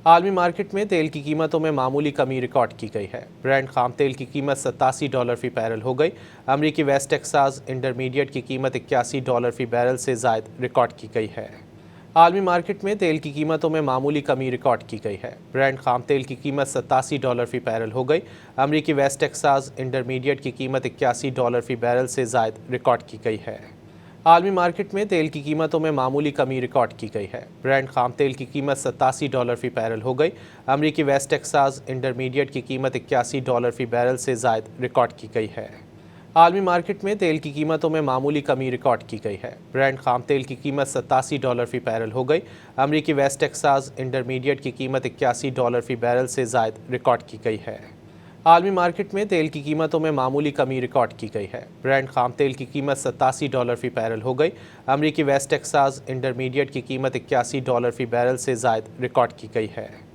आलमी मार्केट में तेल की कीमतों में मामूली कमी रिकॉर्ड की गई है। ब्रेंट खाम तेल की कीमत $87 फी बैरल हो गई। अमरीकी वेस्ट टेक्सास इंटरमीडिएट की कीमत $81 फी बैरल से ज़ायद रिकॉर्ड की गई है। आलमी मार्केट में तेल की कीमतों में मामूली कमी रिकॉर्ड की गई है। ब्रेंट खाम तेल की कीमत $87 फी बैरल हो गई। अमरीकी वेस्ट टेक्सास इंटरमीडिएट की कीमत $81 फी बैरल से ज़ायद रिकॉर्ड की गई है। आलमी मार्केट में तेल की कीमतों में मामूली कमी रिकॉर्ड की गई है। ब्रेंट खाम तेल की कीमत $87 फी बैरल हो गई। अमरीकी वेस्ट टेक्सास इंटरमीडिएट की कीमत $81 फी बैरल से ज़ायद रिकॉर्ड की गई है। आलमी मार्केट में तेल की कीमतों में मामूली कमी रिकॉर्ड की गई है। ब्रेंट खाम तेल की कीमत $87 फी बैरल हो गई। अमरीकी वेस्ट टेक्सास इंटरमीडिएट की कीमत $81 फी बैरल से ज़ायद रिकॉर्ड की गई है। आलमी मार्केट में तेल की कीमतों में मामूली कमी रिकॉर्ड की गई है। ब्रेंट खाम तेल की कीमत $87 फी बैरल हो गई। अमरीकी वेस्ट टेक्सास इंटरमीडिएट की कीमत $81 फी बैरल से ज़ायद रिकॉर्ड की गई है।